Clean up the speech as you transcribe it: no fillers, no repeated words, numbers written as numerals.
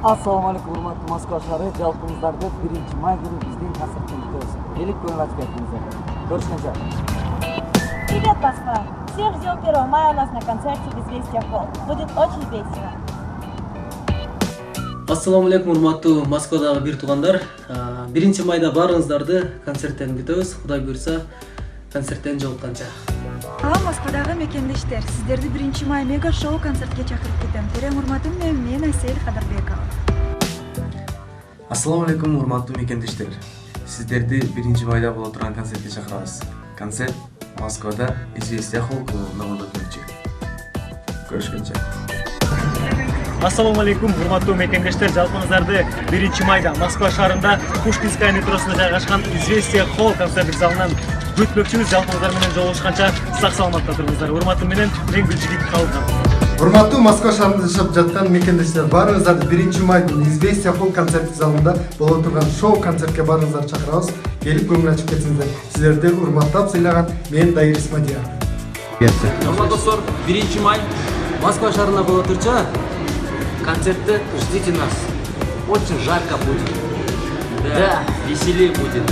Assalomu alaykum hurmatli Moskva shahri jalpingizlarda 1-may kuni bizning konsertimiz o'tadi. Kelib ko'ngil ochib ketingizlar. Ko'rishguncha. Привет, Москва! Всех ждем 1 мая у нас на концерте в Известия Холл. Будет очень весело. Assalomu alaykum hurmatli Moskvadagi bir tuğanlar. 1 mayda barыңыздарды konsertten күтөбүз. Xudoy buyursa konsertten жолукканча. Москвадағы мекендештер, сіздерді 1 май мега шоу концертке шақырып кетем. Терең урматым мен Асель Кадырбекова. Assalomu alaykum hurmatli mekendештер. Сіздерді 1 майда боло турган концертке чакырабыз. Концерт Москвада Известия Холл клубунда болот өтмөкчү. Көрүшкөнчө. Assalomu alaykum hurmatli mekendештер. Жалпыңыздарды 1 майда Москва шаарында Пушкинская метросунда жайгашкан Известия Холл концерттик залынан күтмөкчүбүз. Жалпыңыздар менен жолугушканча сак саламатта туруңуздар. Урматым менен мен Гүлжигит Калган. Урматтуу Москва шаарында жашап жаткан мекендештер, барыңыздарды 1 майдын Известия Холл концерттик залында боло турган шоу концертке барыңыздарды чакырабыз. Келип көңүл ачып кетсиңиздер. Силерди урматтап сыйлаган мен Дайыр Исмадиев. Урматтуу достор, 1 май Москва шаарында боло турчу. Концертте ждите нас. Очень жарко будет. Да, веселее будет.